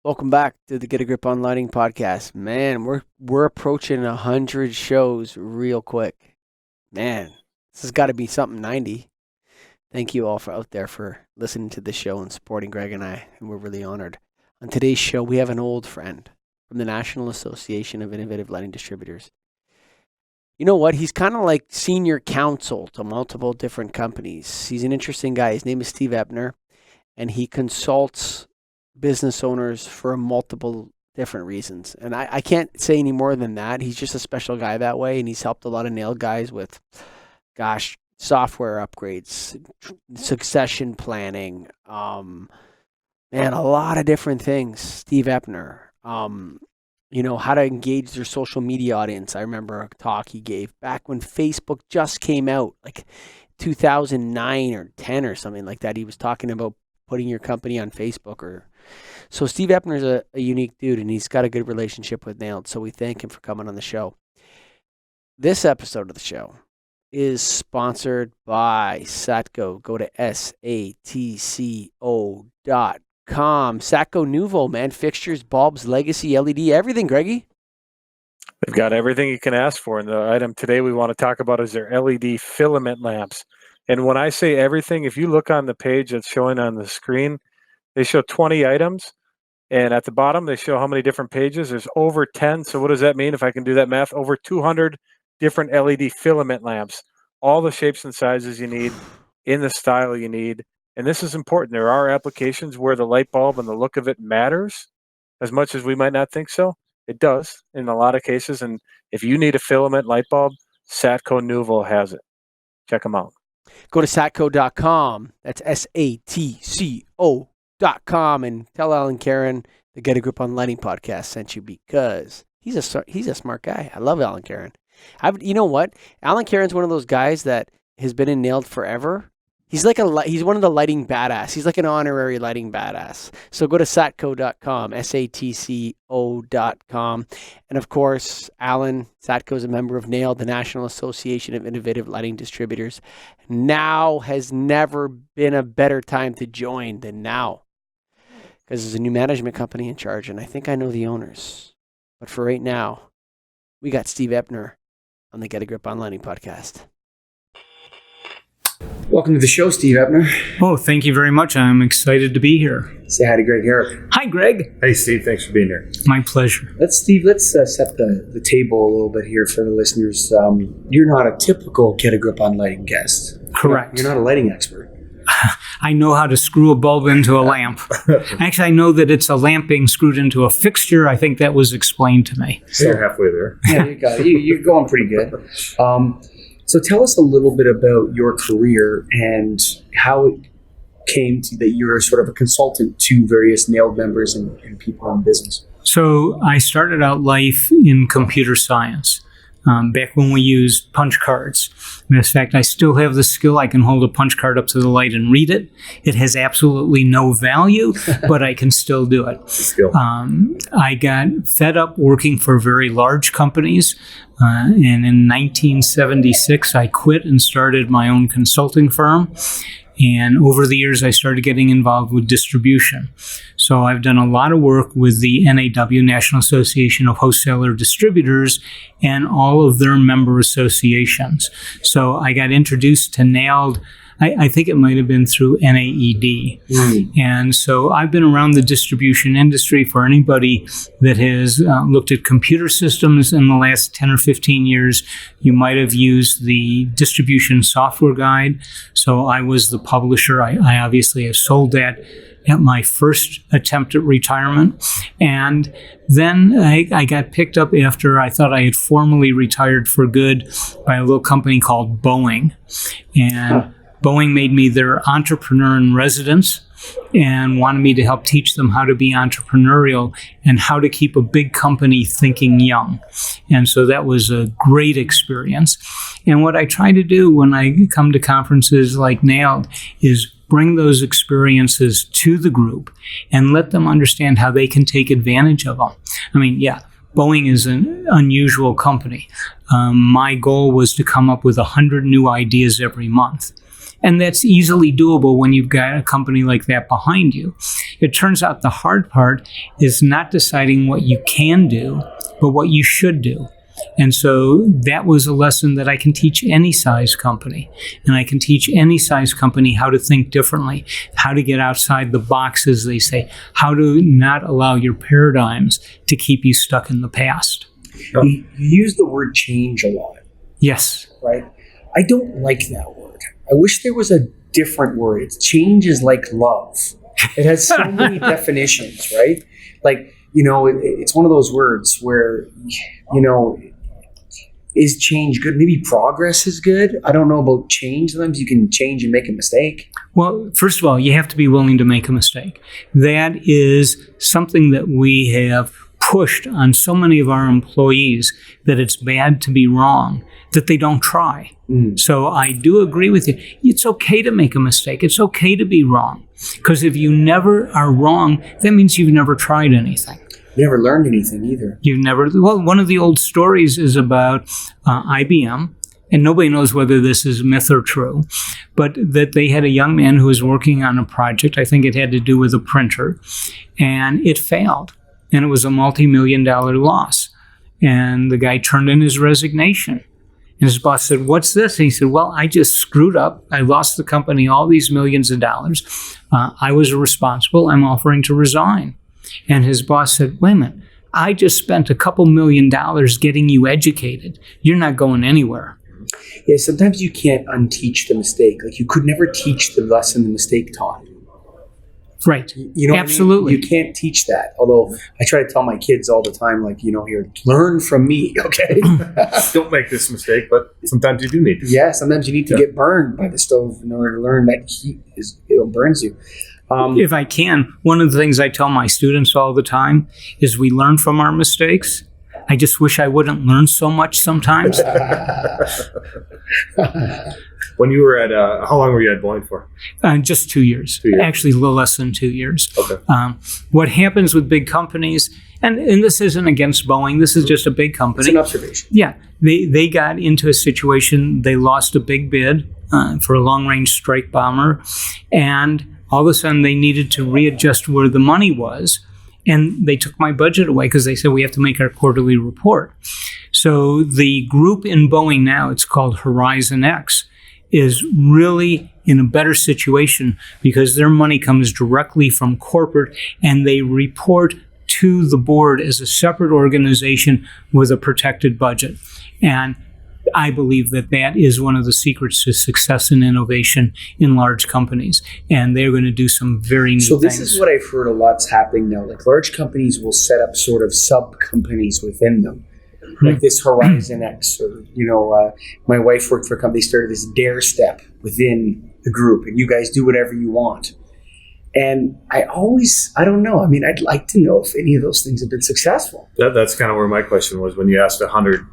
Welcome back to the Get a Grip on Lighting podcast. Man, we're approaching 100 shows real quick. Man, this has got to be something 90. Thank you all for out there for listening to the show and supporting Greg and I, and we're really honored. On today's show, we have an old friend from the National Association of Innovative Lighting Distributors. You know what? He's kind of like senior counsel to multiple different companies. He's an interesting guy. His name is Steve Epner, and he consults business owners for multiple different reasons. And I can't say any more than that. He's just a special guy that way, and he's helped a lot of nail guys with, software upgrades, succession planning, man, a lot of different things. Steve Epner, how to engage their social media audience. I remember a talk he gave back when Facebook just came out, like 2009 or 10 or something like that. He was talking about putting your company on Facebook. So Steve Epner's a unique dude, and he's got a good relationship with Nailed, so we thank him for coming on the show. This episode of the show is sponsored by Satco. Go to satco.com. Satco Nouveau, man. Fixtures, bulbs, legacy, LED, everything, Greggy. They've got everything you can ask for. And the item today we want to talk about is their LED filament lamps. And when I say everything, if you look on the page that's showing on the screen, they show 20 items. And at the bottom, they show how many different pages. There's over 10. So what does that mean? If I can do that math, over 200 different LED filament lamps, all the shapes and sizes you need in the style you need. And this is important. There are applications where the light bulb and the look of it matters as much as we might not think so. It does in a lot of cases. And if you need a filament light bulb, Satco Nouveau has it. Check them out. Go to satco.com. That's SATCO.com, and tell Alan Karen the Get a Grip on Lighting podcast sent you, because he's a smart guy. I love Alan Karen. You know what? Alan Karen's one of those guys that has been in Nailed forever. He's he's one of the lighting badass. He's like an honorary lighting badass. So go to satco.com, SATCO.com. And of course, Alan, Satco is a member of Nailed, the National Association of Innovative Lighting Distributors. Now has never been a better time to join than now, because there's a new management company in charge, and I think I know the owners. But for right now, we got Steve Epner on the Get a Grip on Lighting podcast. Welcome to the show, Steve Epner. Oh, thank you very much. I'm excited to be here. Say hi to Greg Garrett. Hi, Greg. Hey, Steve. Thanks for being here. My pleasure. Let's set the table a little bit here for the listeners. You're not a typical Get a Grip on Lighting guest. Correct. You're not a lighting expert. I know how to screw a bulb into a lamp. Actually, I know that it's a lamp being screwed into a fixture. I think that was explained to me. So you're halfway there. Yeah, you got it. You're going pretty good. So tell us a little bit about your career and how it came to that you're sort of a consultant to various Nailed members and people in business. So I started out life in computer science. Back when we used punch cards. In fact, I still have the skill. I can hold a punch card up to the light and read it. It has absolutely no value, but I can still do it. I got fed up working for very large companies, and in 1976, I quit and started my own consulting firm. And over the years, I started getting involved with distribution. So I've done a lot of work with the NAW, National Association of Wholesaler Distributors, and all of their member associations. So I got introduced to Nailed, I think it might have been through NAED. And so I've been around the distribution industry. For anybody that has looked at computer systems in the last 10 or 15 years, you might have used the distribution software guide. So I was the publisher. I obviously have sold that at my first attempt at retirement. And then I got picked up after I thought I had formally retired for good by a little company called Boeing. And Boeing made me their entrepreneur in residence and wanted me to help teach them how to be entrepreneurial and how to keep a big company thinking young. And so that was a great experience. And what I try to do when I come to conferences like Nailed is bring those experiences to the group and let them understand how they can take advantage of them. I mean, Boeing is an unusual company. My goal was to come up with 100 new ideas every month. And that's easily doable when you've got a company like that behind you. It turns out the hard part is not deciding what you can do, but what you should do. And so that was a lesson that I can teach any size company. And I can teach any size company how to think differently, how to get outside the box, as they say, how to not allow your paradigms to keep you stuck in the past. You use the word change a lot. Yes. Right? I don't like that word. I wish there was a different word. Change is like love. It has so many definitions, right? Like, it's one of those words where, is change good? Maybe progress is good. I don't know about change. Sometimes you can change and make a mistake. Well, first of all, you have to be willing to make a mistake. That is something that we have pushed on so many of our employees, that it's bad to be wrong, that they don't try. So I do agree with you. It's okay to make a mistake. It's okay to be wrong. Because if you never are wrong, that means you've never tried anything. You never learned anything either. Well, one of the old stories is about IBM, and nobody knows whether this is myth or true, but that they had a young man who was working on a project. I think it had to do with a printer, and it failed. And it was a multi-million-dollar loss. And the guy turned in his resignation. And his boss said, "What's this?" And he said, "Well, I just screwed up. I lost the company all these millions of dollars. I was responsible. I'm offering to resign." And his boss said, "Wait a minute. I just spent a couple $1,000,000 getting you educated. You're not going anywhere." Yeah, sometimes you can't unteach the mistake. Like, you could never teach the lesson the mistake taught. Right. You know Absolutely. What I mean? You can't teach that. Although I try to tell my kids all the time, like, here, learn from me, okay? Don't make this mistake, but sometimes you do need to. Yeah, sometimes you need to get burned by the stove in order to learn that heat burns you. If I can, one of the things I tell my students all the time is we learn from our mistakes. I just wish I wouldn't learn so much sometimes. When you were at, how long were you at Boeing for? Just 2 years. 2 years. Actually, a little less than 2 years. Okay. What happens with big companies, and this isn't against Boeing, this is just a big company. It's an observation. Yeah. They got into a situation, they lost a big bid for a long-range strike bomber, and all of a sudden they needed to readjust where the money was. And they took my budget away because they said we have to make our quarterly report. So the group in Boeing now, it's called Horizon X, is really in a better situation because their money comes directly from corporate and they report to the board as a separate organization with a protected budget. And I believe that that is one of the secrets to success and innovation in large companies. And they're going to do some very neat things. So this is what I've heard a lot's happening now. Like, large companies will set up sort of sub-companies within them. Like this Horizon X, or, my wife worked for a company, started this Dare Step within the group, and you guys do whatever you want. And I don't know. I mean, I'd like to know if any of those things have been successful. That's kind of where my question was when you asked 100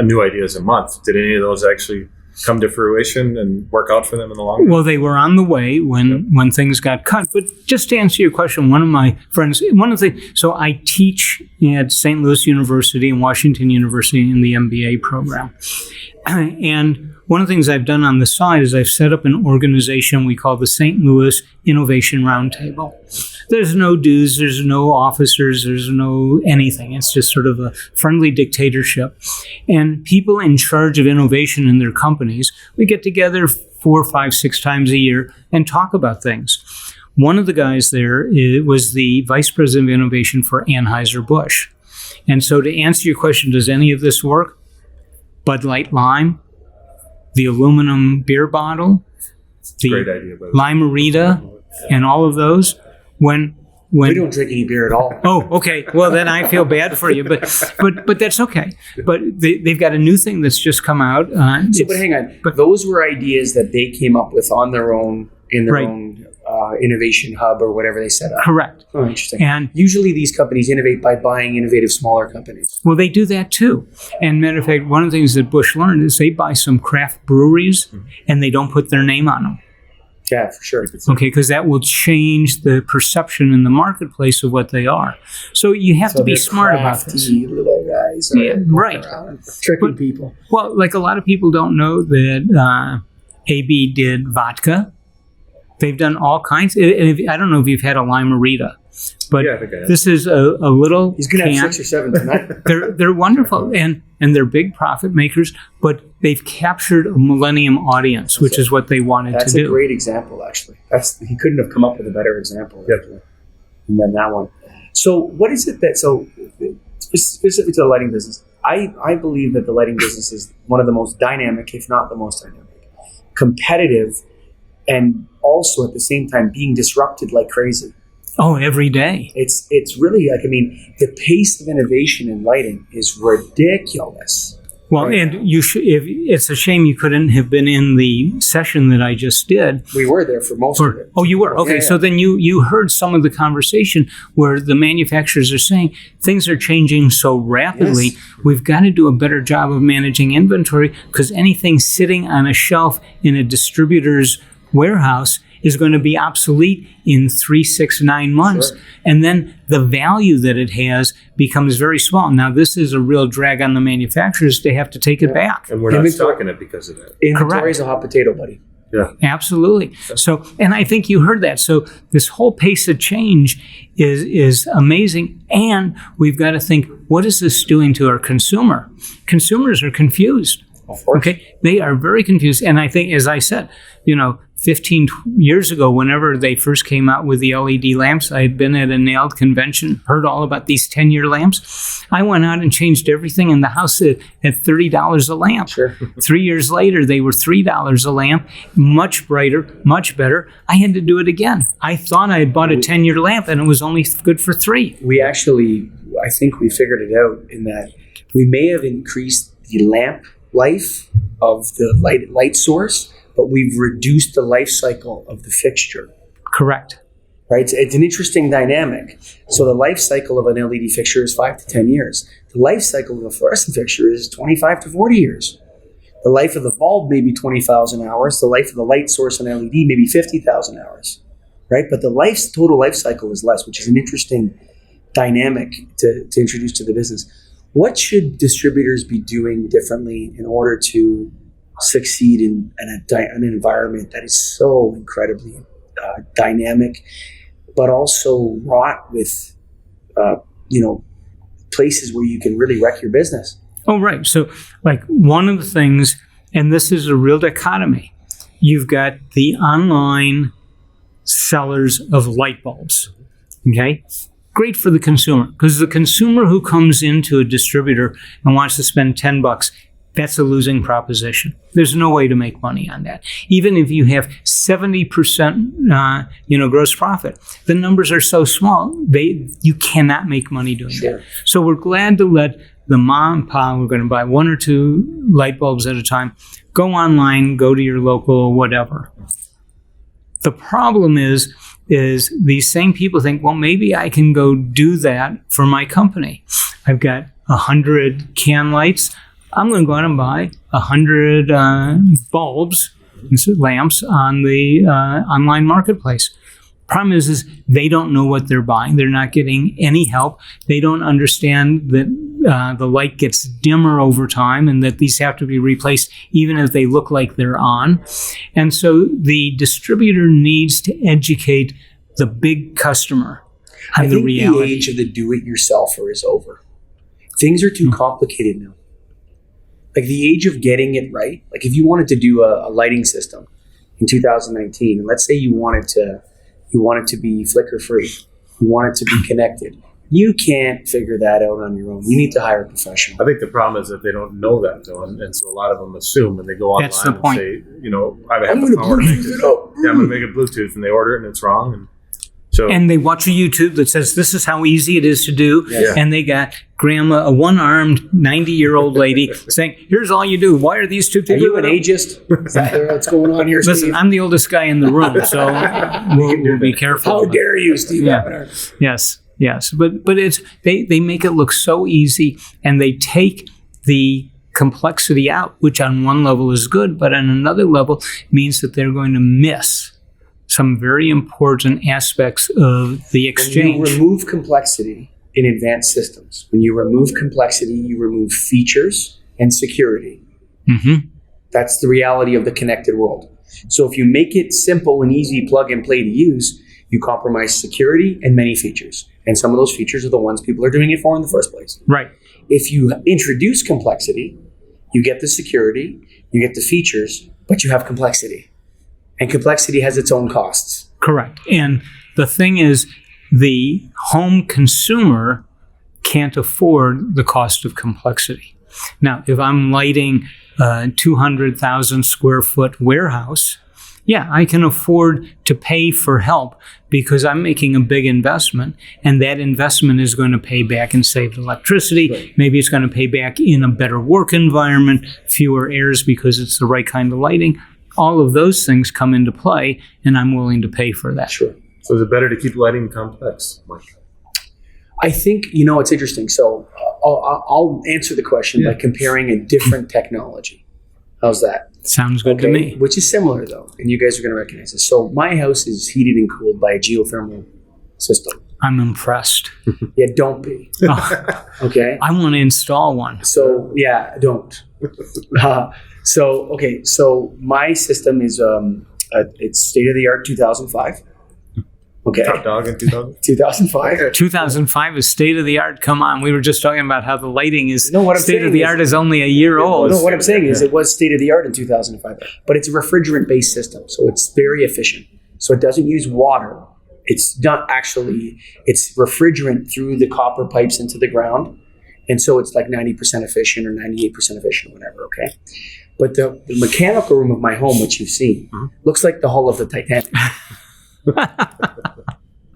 new ideas a month. Did any of those actually come to fruition and work out for them in the long run? Well, they were on the way when things got cut. But just to answer your question, one of my friends, so I teach at St. Louis University and Washington University in the MBA program. And one of the things I've done on the side is I've set up an organization we call the St. Louis Innovation Roundtable. There's no dues, there's no officers, there's no anything. It's just sort of a friendly dictatorship. And people in charge of innovation in their companies, we get together 4, 5, 6 times a year and talk about things. One of the guys there was the vice president of innovation for Anheuser-Busch. And so to answer your question, does any of this work? Bud Light Lime, the aluminum beer bottle, the Great idea, Lime-A-Rita, and all of those. When we don't drink any beer at all. Oh, okay. Well, then I feel bad for you, but that's okay. But they've got a new thing that's just come out. But hang on. But those were ideas that they came up with on their own in their own innovation hub or whatever they set up. Correct. Oh, interesting. And usually these companies innovate by buying innovative smaller companies. Well, they do that too. And matter of fact, one of the things that Bush learned is they buy some craft breweries and they don't put their name on them. Yeah, for sure. Okay, because that will change the perception in the marketplace of what they are. So you have to be smart about this. Little guys, right? Tricking people. Well, like a lot of people don't know that AB did vodka. They've done all kinds. I don't know if you've had a Lime-A-Rita, but Yeah, I think I have. this is a little He's going to can. have 6 or 7 tonight. They're wonderful, and they're big profit makers, but they've captured a millennium audience, which is what they wanted That's to a do. great example, actually. He couldn't have come up with a better example Yep. than that one. So what is it that, so specifically to the lighting business, I believe that the lighting business is one of the most dynamic, if not the most dynamic, competitive, and also at the same time being disrupted like crazy. Oh, every day. It's really like, I mean, the pace of innovation in lighting is ridiculous. Well, Right. and it's a shame you couldn't have been in the session that I just did. We were there for most of it. Oh, you were? Okay, Yeah, so yeah. then you heard some of the conversation where the manufacturers are saying things are changing so rapidly, Yes. we've got to do a better job of managing inventory, because anything sitting on a shelf in a distributor's warehouse is going to be obsolete in 3, 6, 9 months. Sure. And then the value that it has becomes very small. Now, this is a real drag on the manufacturers. They have to take it back. And we're not Inventory- stocking it because of that. Inventory is a hot potato, buddy. Yeah. Absolutely. So, and I think you heard that. So this whole pace of change is amazing. And we've got to think, what is this doing to our consumer? Consumers are confused. Of course. Okay. They are very confused. And I think, as I said, 15 years ago, whenever they first came out with the LED lamps, I had been at a NAILD convention, heard all about these 10-year lamps. I went out and changed everything in the house at $30 a lamp. Sure. 3 years later, they were $3 a lamp, much brighter, much better. I had to do it again. I thought I had bought a 10-year lamp and it was only good for 3. We actually, I think we figured it out in that we may have increased the lamp life of the light source, but we've reduced the life cycle of the fixture. Correct. Right? It's an interesting dynamic. So the life cycle of an LED fixture is 5 to 10 years. The life cycle of a fluorescent fixture is 25 to 40 years. The life of the bulb may be 20,000 hours. The life of the light source on LED may be 50,000 hours. Right? But the total life cycle is less, which is an interesting dynamic to introduce to the business. What should distributors be doing differently in order to succeed in an environment that is so incredibly dynamic, but also wrought with, places where you can really wreck your business? Oh, right. So, like, one of the things, and this is a real dichotomy, you've got the online sellers of light bulbs. Okay? Great for the consumer, because the consumer who comes into a distributor and wants to spend $10, that's a losing proposition. There's no way to make money on that. Even if you have 70%, gross profit, the numbers are so small, you cannot make money doing Sure. that. So we're glad to let the mom and pop, we're going to buy 1 or 2 light bulbs at a time, go online, go to your local whatever. The problem is these same people think, well, maybe I can go do that for my company. I've got 100 can lights. I'm going to go out and buy 100 bulbs, lamps on the online marketplace. Problem is they don't know what they're buying. They're not getting any help. They don't understand that the light gets dimmer over time and that these have to be replaced even if they look like they're on. And so the distributor needs to educate the big customer on I the think reality. the age of the do-it-yourselfer is over. Things are too complicated now. Like the age of getting it right. Like if you wanted to do a lighting system in 2019, and let's say you want it to be flicker free, you want it to be connected, you can't figure that out on your own. You need to hire a professional. I think the problem is that they don't know that, though, and so a lot of them assume, and they go online That's the and point. say, I I'm have going the to power to make Bluetooth this. it up. Yeah, I'm going to make it Bluetooth, and they order it, and it's wrong, and so And they watch a YouTube that says this is how easy it is to do. Yeah. And they got grandma, a one-armed 90-year-old lady saying, here's all you do. Why are these two Are people? you an ageist? Is that what's going on here, Listen, Steve? I'm the oldest guy in the room, so we'll be careful. How dare you, Steve Yeah. Epner? Yes. But it's they make it look so easy, and they take the complexity out, which on one level is good, but on another level means that they're going to miss some very important aspects of the exchange. When you remove complexity in advanced systems, when you remove complexity, you remove features and security. Mm-hmm. That's the reality of the connected world. So if you make it simple and easy, plug and play to use, you compromise security and many features. And some of those features are the ones people are doing it for in the first place. Right. If you introduce complexity, you get the security, you get the features, but you have complexity. And complexity has its own costs. Correct. And the thing is, the home consumer can't afford the cost of complexity. Now, if I'm lighting a 200,000 square foot warehouse, yeah, I can afford to pay for help because I'm making a big investment, and that investment is going to pay back in saved electricity. Right. Maybe it's going to pay back in a better work environment, fewer errors because it's the right kind of lighting. All of those things come into play, and I'm willing to pay for that. Sure. So is it better to keep lighting complex, Mike? I think, it's interesting. So I'll answer the question by comparing a different technology. How's that? Sounds good to me. Which is similar, though, and you guys are going to recognize this. So my house is heated and cooled by a geothermal system. I'm impressed. Yeah, don't be. Oh, Okay? I want to install one. So, yeah, don't. So my system is it's state-of-the-art 2005. Okay. Top dog in 2000? 2005. 2005 is state of the art. Come on, we were just talking about how the lighting is No, what I'm state of saying the is- art is only a year old. No, what I'm saying is it was state-of-the-art in 2005, but it's a refrigerant-based system, so it's very efficient. So it doesn't use water. It's not actually, it's refrigerant through the copper pipes into the ground. And so it's like 90% efficient or 98% efficient or whatever, okay? But the mechanical room of my home, which you've seen, looks like the hull of the Titanic.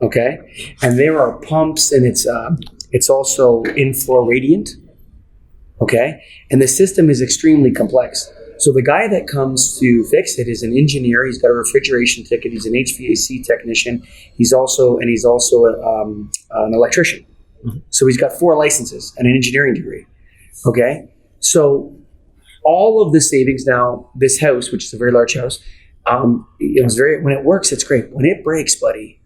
Okay? And there are pumps, and it's also in-floor radiant. Okay? And the system is extremely complex. So the guy that comes to fix it is an engineer. He's got a refrigeration ticket. He's an HVAC technician. He's also an electrician. So he's got 4 licenses and an engineering degree. Okay? So all of the savings now, this house, which is a very large house, when it works, it's great. When it breaks, buddy,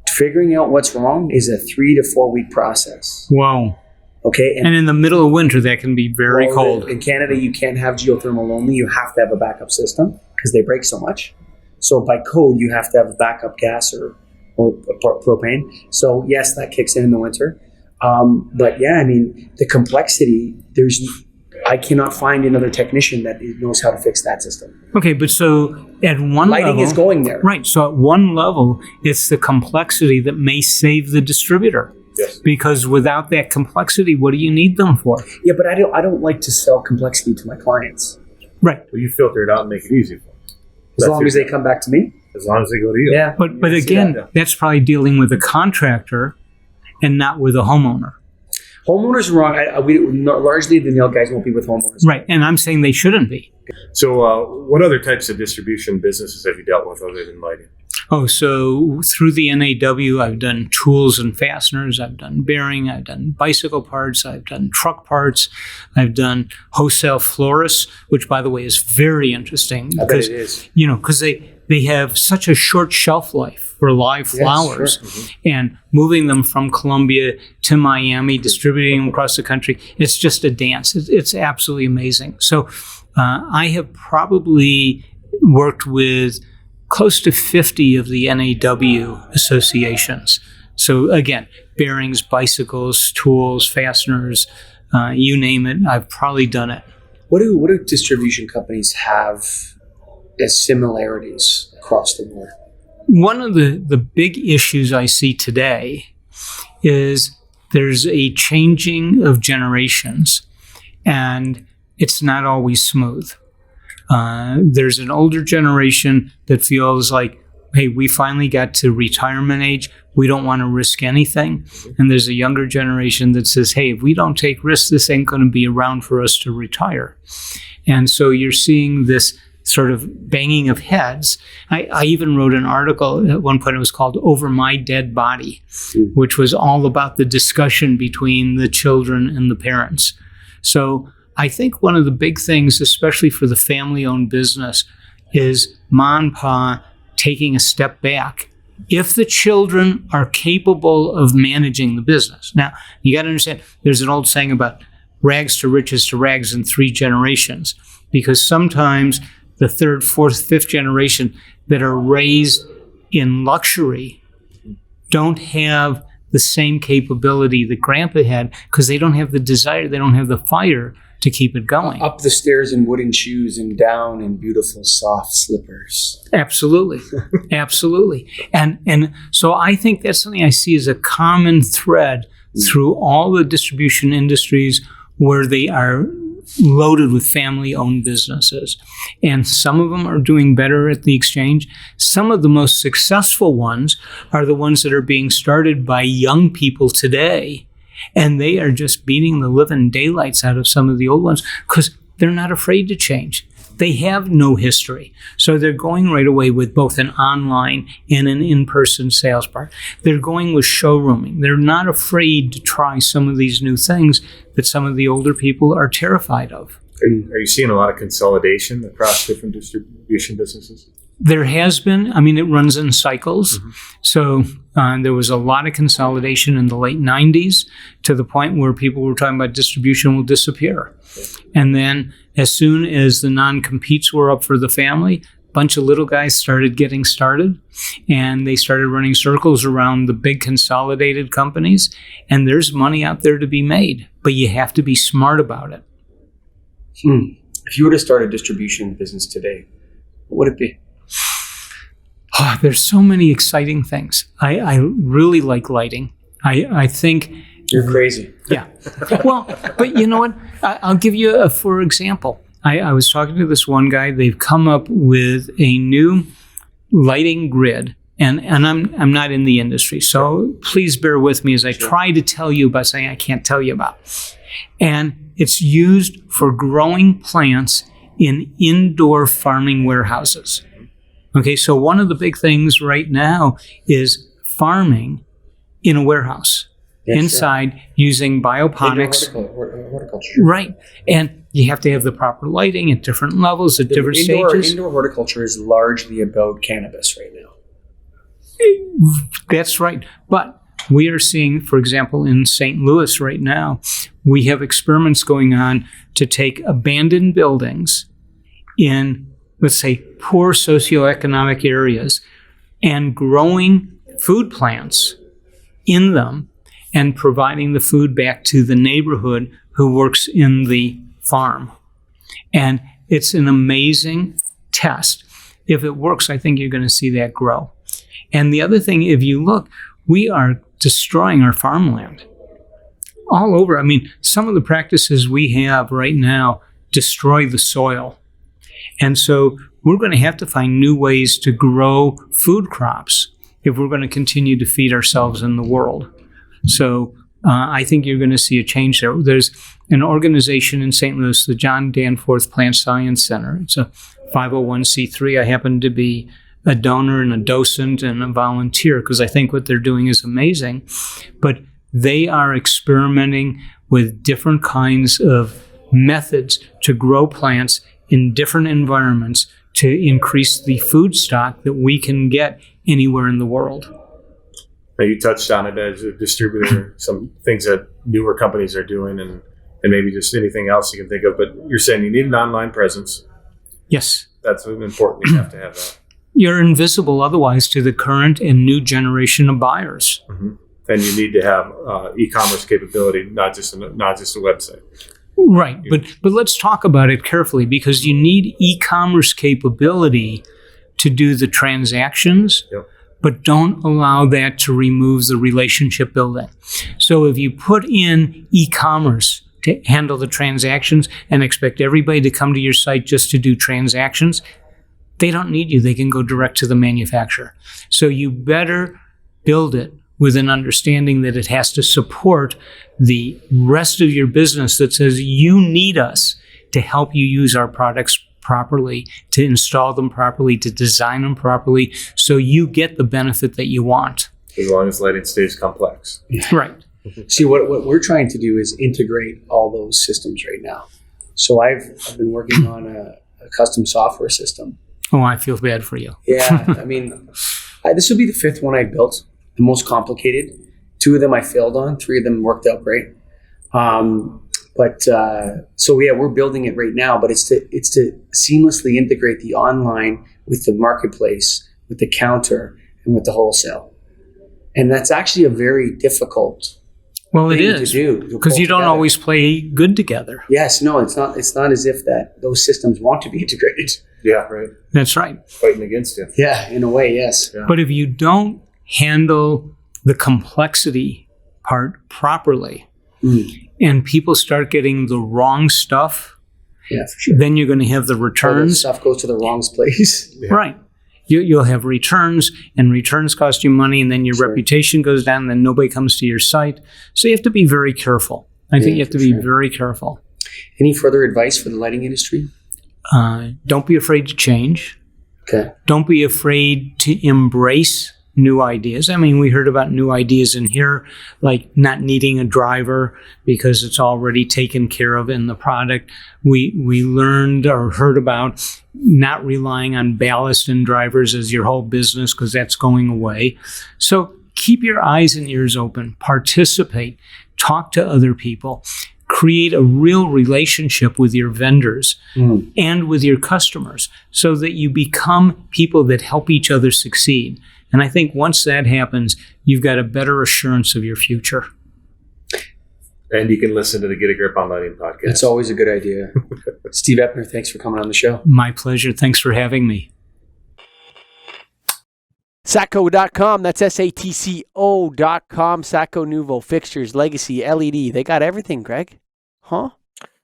figuring out what's wrong is a 3 to 4 week process. Wow. Okay? And in the middle of winter, that can be very cold. In Canada, you can't have geothermal only. You have to have a backup system because they break so much. So by code, you have to have a backup gas or propane. So yes, that kicks in the winter. But yeah, I mean, the complexity, I cannot find another technician that knows how to fix that system. Okay, but so at one Lighting level, is going there. right? So at one level, it's the complexity that may save the distributor. Yes. Because without that complexity, what do you need them for? Yeah, but I don't like to sell complexity to my clients. Right. Well, you filter it out and make it easy for them. As long as they come back to me. As long as they go to you. Yeah. But I see again, that. that's probably dealing with a contractor and not with a homeowner. Homeowners are wrong. Largely the nail guys won't be with homeowners. Right. And I'm saying they shouldn't be. So what other types of distribution businesses have you dealt with other than lighting? Oh, so through the NAW, I've done tools and fasteners, I've done bearing, I've done bicycle parts, I've done truck parts, I've done wholesale florists, which, by the way, is very interesting. I bet it is. Because they have such a short shelf life for live flowers. Yes, sure. And moving them from Colombia to Miami, distributing them across the country, it's just a dance. It's absolutely amazing. So I have probably worked with close to 50 of the NAW associations. So again, bearings, bicycles, tools, fasteners, you name it, I've probably done it. What do distribution companies have as similarities across the board? One of the big issues I see today is there's a changing of generations, and it's not always smooth. There's an older generation that feels like, hey, we finally got to retirement age. We don't want to risk anything. And there's a younger generation that says, hey, if we don't take risks, this ain't going to be around for us to retire. And so you're seeing this sort of banging of heads. I even wrote an article at one point. It was called Over My Dead Body, which was all about the discussion between the children and the parents. So I think one of the big things, especially for the family-owned business, is mom and pa taking a step back. If the children are capable of managing the business. Now, you got to understand, there's an old saying about rags to riches to rags in 3 generations, because sometimes the third, fourth, fifth generation that are raised in luxury don't have the same capability that Grandpa had because they don't have the desire, they don't have the fire to keep it going. Up the stairs in wooden shoes and down in beautiful soft slippers. Absolutely. Absolutely. And so I think that's something I see as a common thread through all the distribution industries where they are loaded with family-owned businesses. And some of them are doing better at the exchange. Some of the most successful ones are the ones that are being started by young people today. And they are just beating the living daylights out of some of the old ones because they're not afraid to change. They have no history. So they're going right away with both an online and an in-person sales part. They're going with showrooming. They're not afraid to try some of these new things that some of the older people are terrified of. Are you seeing a lot of consolidation across different distribution businesses? There has been. I mean, it runs in cycles. Mm-hmm. So there was a lot of consolidation in the late 90s to the point where people were talking about distribution will disappear. And then as soon as the non-competes were up for the family, a bunch of little guys started getting started and they started running circles around the big consolidated companies. And there's money out there to be made, but you have to be smart about it. If you were to start a distribution business today, what would it be? Oh, there's so many exciting things. I really like lighting. I think... You're crazy. Yeah. Well, but you know what? I'll give you for example. I was talking to this one guy. They've come up with a new lighting grid. And I'm not in the industry, so please bear with me as I try to tell you about something I can't tell you about. And it's used for growing plants in indoor farming warehouses. Okay, so one of the big things right now is farming in a warehouse inside using bioponics. Horticulture. Right. And you have to have the proper lighting at different levels, at different stages. Indoor horticulture is largely about cannabis right now. That's right. But we are seeing, for example, in St. Louis right now, we have experiments going on to take abandoned buildings in, let's say, poor socioeconomic areas and growing food plants in them and providing the food back to the neighborhood who works in the farm. And it's an amazing test. If it works, I think you're going to see that grow. And the other thing, if you look, we are destroying our farmland all over. I mean, some of the practices we have right now destroy the soil. And so we're going to have to find new ways to grow food crops if we're going to continue to feed ourselves in the world. So I think you're going to see a change there. There's an organization in St. Louis, the John Danforth Plant Science Center. It's a 501c3. I happen to be a donor and a docent and a volunteer because I think what they're doing is amazing. But they are experimenting with different kinds of methods to grow plants in different environments to increase the food stock that we can get anywhere in the world. Now you touched on it as a distributor, some things that newer companies are doing and maybe just anything else you can think of. But you're saying you need an online presence. Yes. That's important. You have to have that. You're invisible otherwise to the current and new generation of buyers. Mm-hmm. And you need to have e-commerce capability, not just a website. Right, but let's talk about it carefully because you need e-commerce capability to do the transactions, but don't allow that to remove the relationship building. So if you put in e-commerce to handle the transactions and expect everybody to come to your site just to do transactions, they don't need you. They can go direct to the manufacturer. So you better build it with an understanding that it has to support the rest of your business that says you need us to help you use our products properly, to install them properly, to design them properly, so you get the benefit that you want. As long as lighting stays complex. Right. See, what we're trying to do is integrate all those systems right now. So I've been working on a custom software system. Oh, I feel bad for you. Yeah, I mean, this will be the fifth one I built, the most complicated. 2 of them I failed on, 3 of them worked out great. But so yeah, we're building it right now. But it's to seamlessly integrate the online with the marketplace, with the counter, and with the wholesale. And that's actually a very difficult Well, it thing is to do because you don't together. always play good together. Yes, no, it's not. It's not as if that those systems want to be integrated. Yeah, right. That's right. Fighting against you. Yeah, in a way, yes. Yeah. But if you don't handle the complexity part properly, and people start getting the wrong stuff, Yeah, for sure. then you're going to have the All the returns. stuff goes to the wrong place. Yeah. Right. You'll have returns, and returns cost you money, and then your Sure. reputation goes down, and then nobody comes to your site. So you have to be very careful. I think you have to for be sure. very careful. Any further advice for the lighting industry? Don't be afraid to change. Okay. Don't be afraid to embrace new ideas. I mean, we heard about new ideas in here, like not needing a driver because it's already taken care of in the product. We learned or heard about not relying on ballast and drivers as your whole business because that's going away. So keep your eyes and ears open, participate, talk to other people, create a real relationship with your vendors and with your customers so that you become people that help each other succeed. And I think once that happens, you've got a better assurance of your future. And you can listen to the Get a Grip on Lighting podcast. It's always a good idea. Steve Epner, thanks for coming on the show. My pleasure. Thanks for having me. Satco.com, that's SATCO.com. Satco Nouveau, fixtures, legacy, LED. They got everything, Greg. Huh?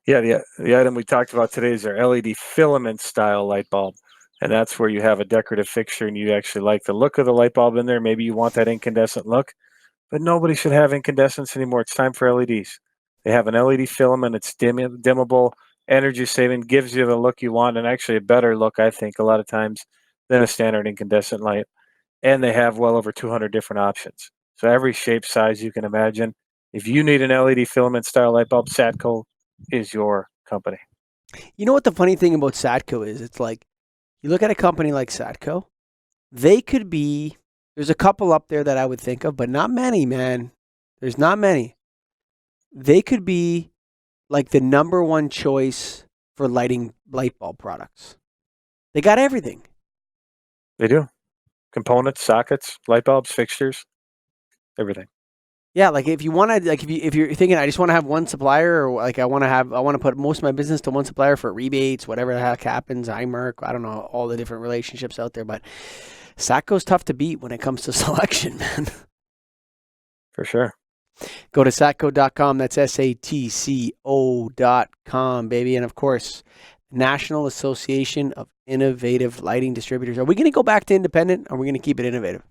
Yeah, the item we talked about today is our LED filament style light bulb. And that's where you have a decorative fixture and you actually like the look of the light bulb in there. Maybe you want that incandescent look, but nobody should have incandescence anymore. It's time for LEDs. They have an LED filament. It's dimmable, energy saving, gives you the look you want, and actually a better look, I think, a lot of times than a standard incandescent light. And they have well over 200 different options. So every shape, size you can imagine. If you need an LED filament style light bulb, Satco is your company. You know what the funny thing about Satco is? It's like, you look at a company like Satco, they could be, there's a couple up there that I would think of, but not many, man. There's not many. They could be like the number one choice for lighting light bulb products. They got everything. They do. Components, sockets, light bulbs, fixtures, everything. Yeah, like if you want to, like if you're thinking, I just want to have one supplier, or like I want to put most of my business to one supplier for rebates, whatever the heck happens, iMerc, I don't know, all the different relationships out there, but Satco's tough to beat when it comes to selection, man. For sure. Go to satco.com. That's SATCO.com, baby. And of course, National Association of Innovative Lighting Distributors. Are we going to go back to independent? Or are we going to keep it innovative?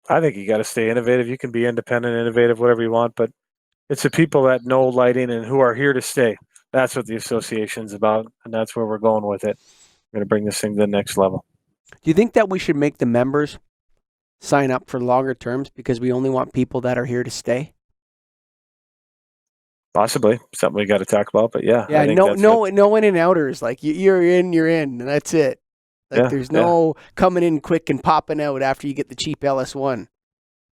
I think you got to stay innovative. You can be independent, innovative, whatever you want, but it's the people that know lighting and who are here to stay. That's what the association's about, and that's where we're going with it. We're going to bring this thing to the next level. Do you think that we should make the members sign up for longer terms because we only want people that are here to stay? Possibly. Something we got to talk about, but yeah. Yeah, I think no in and outers. Like you're in, and that's it. Like Yeah, there's no coming in quick and popping out after you get the cheap LS1.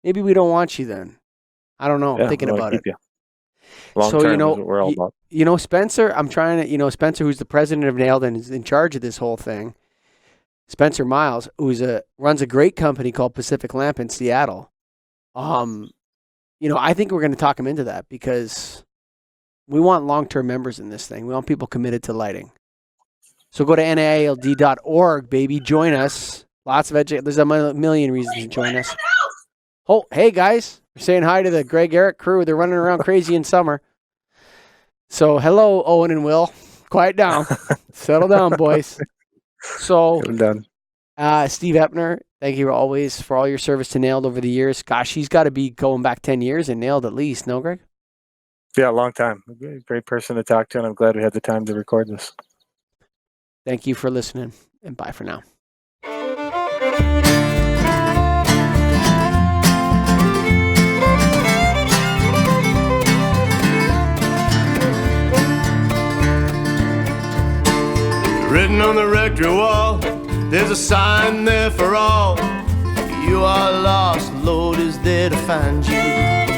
Maybe we don't want you then. I don't know. I'm thinking about it. Long So, term is what we're all about. Spencer, I'm trying to, Spencer, who's the president of Nailed and is in charge of this whole thing. Spencer Miles, runs a great company called Pacific Lamp in Seattle. I think we're going to talk him into that because we want long-term members in this thing. We want people committed to lighting. So go to NAILD.org, baby. Join us. Lots of there's a million reasons to join us. Oh, hey, guys. We're saying hi to the Greg Eric crew. They're running around crazy in summer. So hello, Owen and Will. Quiet down. Settle down, boys. So, I'm done. Steve Epner, thank you always for all your service to Nailed over the years. Gosh, he's got to be going back 10 years and Nailed at least. No, Greg? Yeah, a long time. Great person to talk to, and I'm glad we had the time to record this. Thank you for listening, and bye for now. Written on the rectory wall, there's a sign there for all. If you are lost, the Lord is there to find you.